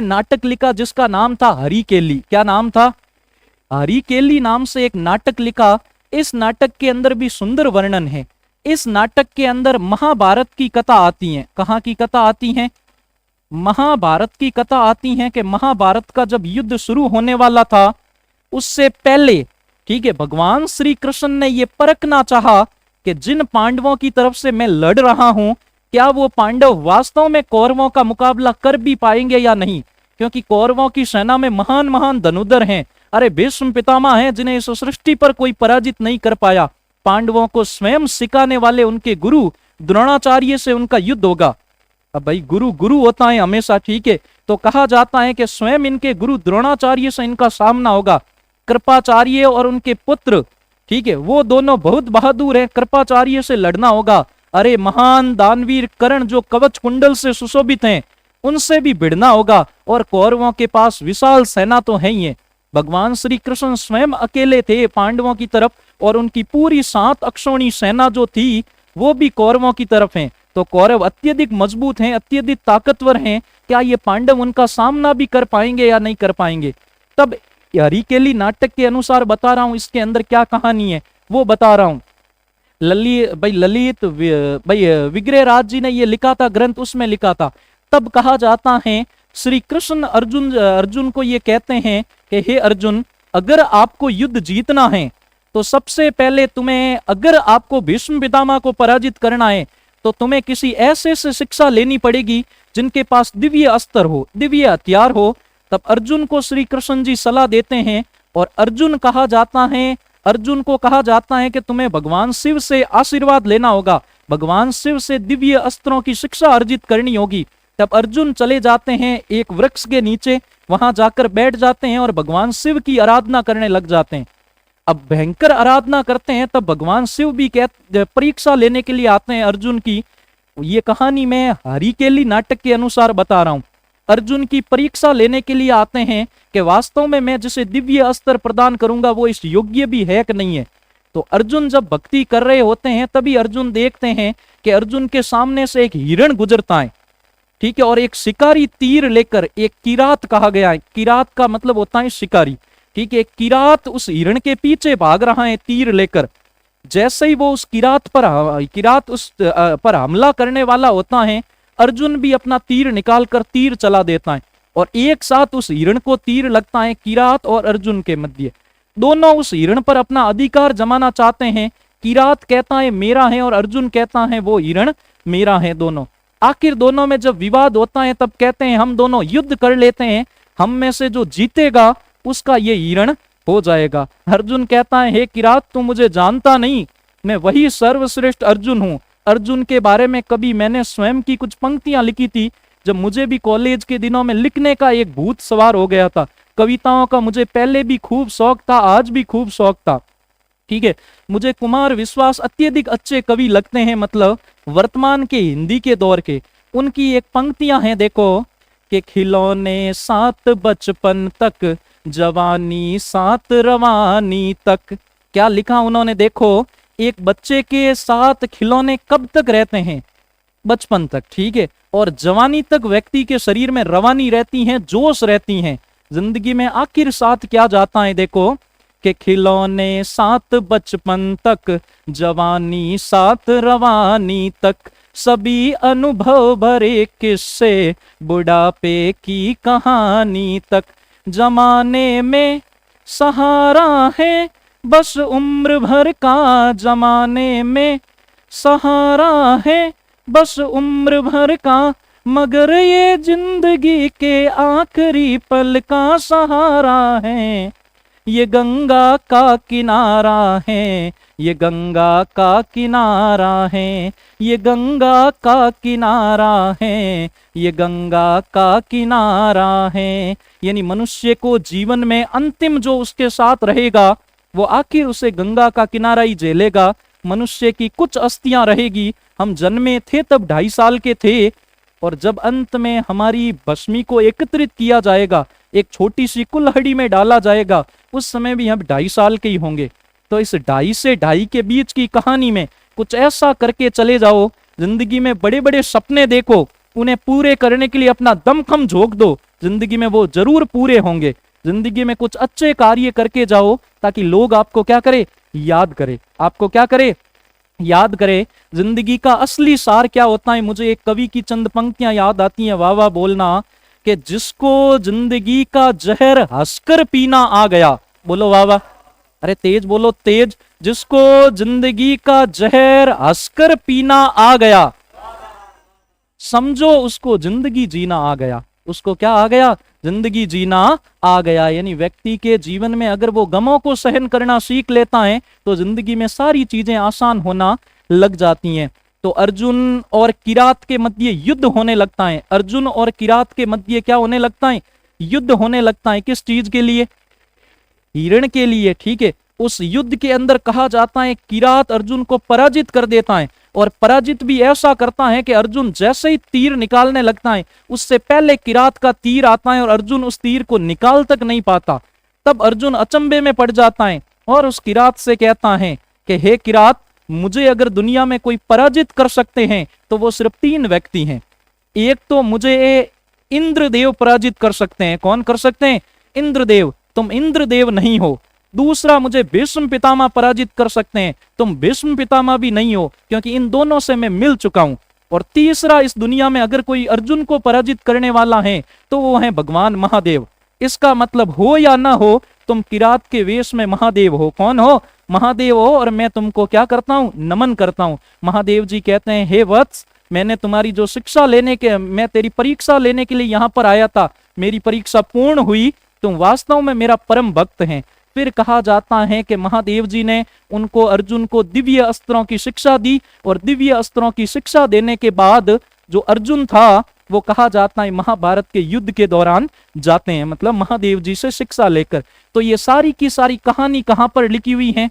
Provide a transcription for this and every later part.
नाटक लिखा जिसका नाम था हरिकेली। क्या नाम था? हरिकेली नाम से एक नाटक लिखा। इस नाटक के अंदर भी सुंदर वर्णन है। इस नाटक के अंदर महाभारत की कथा आती है। कहाँ की कथा आती है? महाभारत की कथा आती है कि महाभारत का जब युद्ध शुरू होने वाला था उससे पहले, ठीक है, भगवान श्री कृष्ण ने यह परखना चाहा कि जिन पांडवों की तरफ से मैं लड़ रहा हूं क्या वो पांडव वास्तव में कौरवों का मुकाबला कर भी पाएंगे या नहीं, क्योंकि कौरवों की सेना में महान महान धनुधर हैं। अरे भीष्म पितामह हैं जिन्हें इस सृष्टि पर कोई पराजित नहीं कर पाया। पांडवों को स्वयं सिखाने वाले उनके गुरु द्रोणाचार्य से उनका युद्ध होगा। अब भाई गुरु गुरु होता है हमेशा, ठीक है, तो कहा जाता है कि स्वयं इनके गुरु द्रोणाचार्य से इनका सामना होगा। कृपाचार्य और उनके पुत्र, ठीक है, वो दोनों बहुत बहादुर हैं, कृपाचार्य से लड़ना होगा। अरे महान दानवीर कर्ण जो कवच कुंडल से सुशोभित हैं उनसे भी भिड़ना होगा, और कौरवों के पास विशाल सेना तो है ही है। भगवान श्री कृष्ण स्वयं अकेले थे पांडवों की तरफ, और उनकी पूरी 7 अक्षौणी सेना जो थी वो भी कौरवों की तरफ है। तो कौरव अत्यधिक मजबूत हैं, अत्यधिक ताकतवर हैं। क्या ये पांडव उनका सामना भी कर पाएंगे या नहीं कर पाएंगे? तब हरिकेली नाटक के अनुसार बता रहा हूं, इसके अंदर क्या कहानी है वो बता रहा हूं। ललित विग्रहराज जी ने ये लिखा था ग्रंथ, उसमें लिखा था। तब कहा जाता है श्री कृष्ण अर्जुन को ये कहते हैं कि हे अर्जुन, अगर आपको युद्ध जीतना है तो सबसे पहले तुम्हें, अगर आपको भीष्म पितामह को पराजित करना है तो तुम्हें किसी ऐसे से शिक्षा लेनी पड़ेगी जिनके पास दिव्य अस्त्र हो, दिव्य हथियार हो। तब अर्जुन को श्री कृष्ण जी सलाह देते हैं, और अर्जुन को कहा जाता है कि तुम्हें भगवान शिव से आशीर्वाद लेना होगा, भगवान शिव से दिव्य अस्त्रों की शिक्षा अर्जित करनी होगी। तब अर्जुन चले जाते हैं एक वृक्ष के नीचे, वहां जाकर बैठ जाते हैं और भगवान शिव की आराधना करने लग जाते हैं। अब भयंकर आराधना करते हैं, तब भगवान शिव भी परीक्षा लेने के लिए आते हैं अर्जुन की। ये कहानी मैं हरिकेली नाटक के अनुसार बता रहा हूं। अर्जुन की परीक्षा लेने के लिए आते हैं कि वास्तव में मैं जिसे दिव्य अस्त्र प्रदान करूंगा वो इस योग्य भी है कि नहीं है। तो अर्जुन जब भक्ति कर रहे होते हैं तभी अर्जुन देखते हैं कि अर्जुन के सामने से एक हिरण गुजरता है, ठीक है, और एक शिकारी तीर लेकर, एक किरात कहा गया है, किरात का मतलब होता है शिकारी, ठीक है, एक किरात उस हिरण के पीछे भाग रहा है तीर लेकर। जैसे ही वो उस किरात पर हमला करने वाला होता है, अर्जुन भी अपना तीर निकालकर तीर चला देता है, और एक साथ उस हिरण को तीर लगता है किरात और अर्जुन के मध्य। दोनों उस हिरण पर अपना अधिकार जमाना चाहते हैं। किरात कहता है मेरा है, और अर्जुन कहता है वो हिरण मेरा है। दोनों, आखिर दोनों में जब विवाद होता है तब कहते हैं हम दोनों युद्ध कर लेते हैं, हम में से जो जीतेगा उसका ये हिरण हो जाएगा। अर्जुन कहता है हे किरात, तू मुझे जानता नहीं, मैं वही सर्वश्रेष्ठ अर्जुन हूं। अर्जुन के बारे में कभी मैंने स्वयं की कुछ पंक्तियां लिखी थी, जब मुझे भी कॉलेज के दिनों में लिखने का एक भूत सवार हो गया था। कविताओं का मुझे पहले भी खूब शौक था, आज भी खूब शौक था, ठीक है। मुझे कुमार विश्वास अत्यधिक अच्छे कवि लगते हैं, मतलब वर्तमान के हिंदी के दौर के। उनकी एक पंक्तियां हैं, देखो कि खिलौने साथ बचपन तक, जवानी साथ रवानी तक। क्या लिखा उन्होंने, देखो, एक बच्चे के साथ खिलौने कब तक रहते हैं? बचपन तक, ठीक है, और जवानी तक व्यक्ति के शरीर में रवानी रहती हैं, जोश रहती हैं। जिंदगी में आखिर साथ क्या जाता है, देखो कि खिलौने साथ बचपन तक, जवानी साथ रवानी तक, सभी अनुभव भरे किस्से, बुढ़ापे की कहानी तक। जमाने में सहारा है बस उम्र भर का, जमाने में सहारा है बस उम्र भर का, मगर ये जिंदगी के आखिरी पल का सहारा है। ये गंगा का किनारा है, ये गंगा का किनारा है, ये गंगा का किनारा है, ये गंगा का किनारा है। यानी मनुष्य को जीवन में अंतिम जो उसके साथ रहेगा वो आखिर उसे गंगा का किनारा ही झेलेगा। मनुष्य की कुछ अस्थियां रहेगी। हम जन्मे थे तब 2.5 साल के थे, और जब अंत में हमारी भस्मी को एकत्रित किया जाएगा, एक छोटी सी कुल्हाड़ी में डाला जाएगा, उस समय भी हम 2.5 साल के ही होंगे। तो इस 2.5 से 2.5 के बीच की कहानी में कुछ ऐसा करके चले जाओ, जिंदगी में बड़े बड़े सपने देखो, उन्हें पूरे करने के लिए अपना दमखम झोंक दो, जिंदगी में वो जरूर पूरे होंगे। जिंदगी में कुछ अच्छे कार्य करके जाओ ताकि लोग आपको क्या करे, याद करे। आपको क्या करे, याद करे। जिंदगी का असली सार क्या होता है, मुझे एक कवि की चंद पंक्तियां याद आती हैं, वाह वाह बोलना, कि जिसको जिंदगी का जहर हंसकर पीना आ गया, बोलो वाह वाह, अरे तेज बोलो तेज, जिसको जिंदगी का जहर हंसकर पीना आ गया, समझो उसको जिंदगी जीना आ गया। उसको क्या आ गया, जिंदगी जीना आ गया। यानी व्यक्ति के जीवन में अगर वो गमों को सहन करना सीख लेता है तो जिंदगी में सारी चीजें आसान होना लग जाती हैं। तो अर्जुन और किरात के मध्य युद्ध होने लगता है। अर्जुन और किरात के मध्य क्या होने लगता है, युद्ध होने लगता है। किस चीज के लिए, हिरण के लिए, ठीक है। उस युद्ध के अंदर कहा जाता है किरात अर्जुन को पराजित कर देता है, और पराजित भी ऐसा करता है कि अर्जुन जैसे ही तीर निकालने लगता है उससे पहले किरात का तीर आता है और अर्जुन उस तीर को निकाल तक नहीं पाता। तब अर्जुन अचंभे में पड़ जाता है और उस किरात से कहता है कि हे किरात, मुझे अगर दुनिया में कोई पराजित कर सकते हैं तो वो सिर्फ 3 व्यक्ति हैं। एक तो मुझे इंद्रदेव पराजित कर सकते हैं। कौन कर सकते हैं, इंद्रदेव, तुम इंद्रदेव नहीं हो। दूसरा, मुझे भीष्म पितामह पराजित कर सकते हैं, तुम भीष्म पितामह भी नहीं हो, क्योंकि इन दोनों से मैं मिल चुका हूं। और तीसरा, इस दुनिया में अगर कोई अर्जुन को पराजित करने वाला है तो वो है भगवान महादेव। इसका मतलब हो या ना हो, तुम किरात के वेश में महादेव हो। कौन हो, महादेव हो, और मैं तुमको क्या करता हूं, नमन करता हूं। महादेव जी कहते हैं, हे वत्स, मैंने तुम्हारी जो शिक्षा लेने के, मैं तेरी परीक्षा लेने के लिए यहां पर आया था, मेरी परीक्षा पूर्ण हुई, तुम वास्तव में मेरा परम भक्त हैं। फिर कहा जाता है कि महादेव जी ने उनको, अर्जुन को दिव्य अस्त्रों की शिक्षा दी, और दिव्य अस्त्रों की शिक्षा देने के बाद जो अर्जुन था वो कहा जाता है महाभारत के युद्ध के दौरान जाते हैं, मतलब महादेव जी से शिक्षा लेकर। तो ये सारी की सारी कहानी कहां पर लिखी हुई है,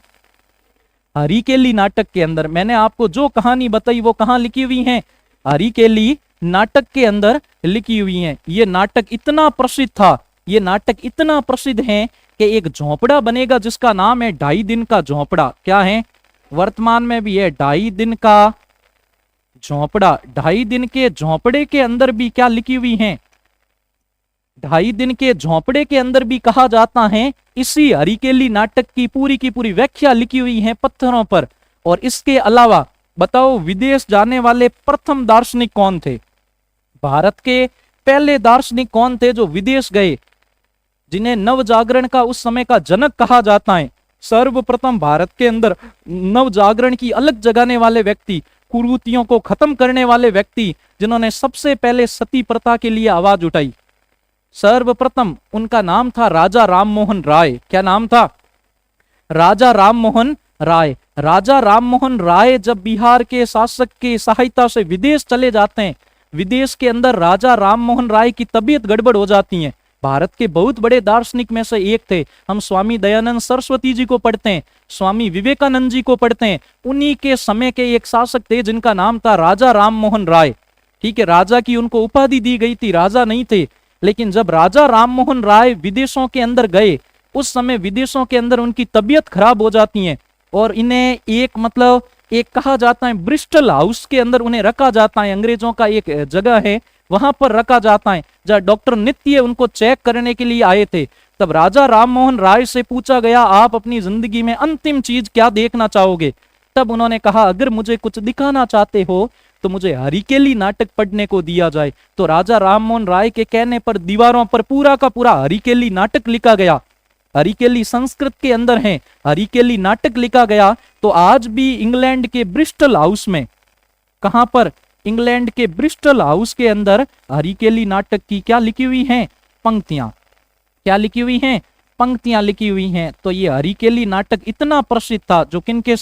हरिकेली नाटक के अंदर। मैंने आपको जो कहानी बताई वो कहां लिखी हुई है, हरिकेली नाटक के अंदर लिखी हुई है। ये नाटक इतना प्रसिद्ध था, ये नाटक इतना प्रसिद्ध है कि एक झोंपड़ा बनेगा जिसका नाम है 2.5 दिन का झोंपड़ा। क्या है, वर्तमान में भी है 2.5 दिन का झोंपड़ा। 2.5 दिन के झोंपड़े के अंदर भी क्या लिखी हुई है, 2.5 दिन के झोंपड़े के अंदर भी कहा जाता है इसी हरिकेली नाटक की पूरी व्याख्या लिखी हुई है पत्थरों पर। और इसके अलावा बताओ, विदेश जाने वाले प्रथम दार्शनिक कौन थे, भारत के पहले दार्शनिक कौन थे जो विदेश गए, जिन्हें नव जागरण का उस समय का जनक कहा जाता है। सर्वप्रथम भारत के अंदर नव जागरण की अलग जगाने वाले व्यक्ति, कुरीतियों को खत्म करने वाले व्यक्ति, जिन्होंने सबसे पहले सती प्रथा के लिए आवाज उठाई, सर्वप्रथम उनका नाम था राजा राममोहन राय। क्या नाम था, राजा राममोहन राय। राजा राममोहन राय जब बिहार के शासक की सहायता से विदेश चले जाते हैं, विदेश के अंदर राजा राममोहन राय की तबीयत गड़बड़ हो जाती है। भारत के बहुत बड़े दार्शनिक में से एक थे। हम स्वामी दयानंद सरस्वती जी को पढ़ते हैं, स्वामी विवेकानंद जी को पढ़ते हैं। उन्हीं के समय के एक शासक थे जिनका नाम था राजा राममोहन राय। ठीक है, राजा की उनको उपाधि दी गई थी, राजा नहीं थे। लेकिन जब राजा राममोहन राय विदेशों के अंदर गए, उस समय विदेशों के अंदर उनकी तबीयत खराब हो जाती है और इन्हें एक कहा जाता है ब्रिस्टल हाउस के अंदर उन्हें रखा जाता है। अंग्रेजों का एक जगह है, वहां पर रखा जाता है, जहां डॉक्टर नित्य उनको चेक करने के लिए आए थे। तब राजा राममोहन राय से पूछा गया, आप अपनी जिंदगी में अंतिम चीज क्या देखना चाहोगे? तब उन्होंने कहा, अगर मुझे कुछ दिखाना चाहते हो तो मुझे हरिकेली नाटक पढ़ने को दिया जाए। तो राजा राममोहन राय के कहने पर दीवारों पर पूरा का पूरा हरिकेली नाटक लिखा गया। हरिकेली संस्कृत के अंदर है, हरिकेली नाटक लिखा गया। तो आज भी इंग्लैंड के ब्रिस्टल हाउस में, कहां पर, इंग्लैंड के ब्रिस्टल हाउस के अंदर हरिकेली नाटक की क्या लिखी हुई हैं, पंक्तियां। क्या लिखी हुई हैं, पंक्तियां लिखी हुई हैं। तो ये हरिकेली नाटक इतना प्रसिद्ध था, जो किनके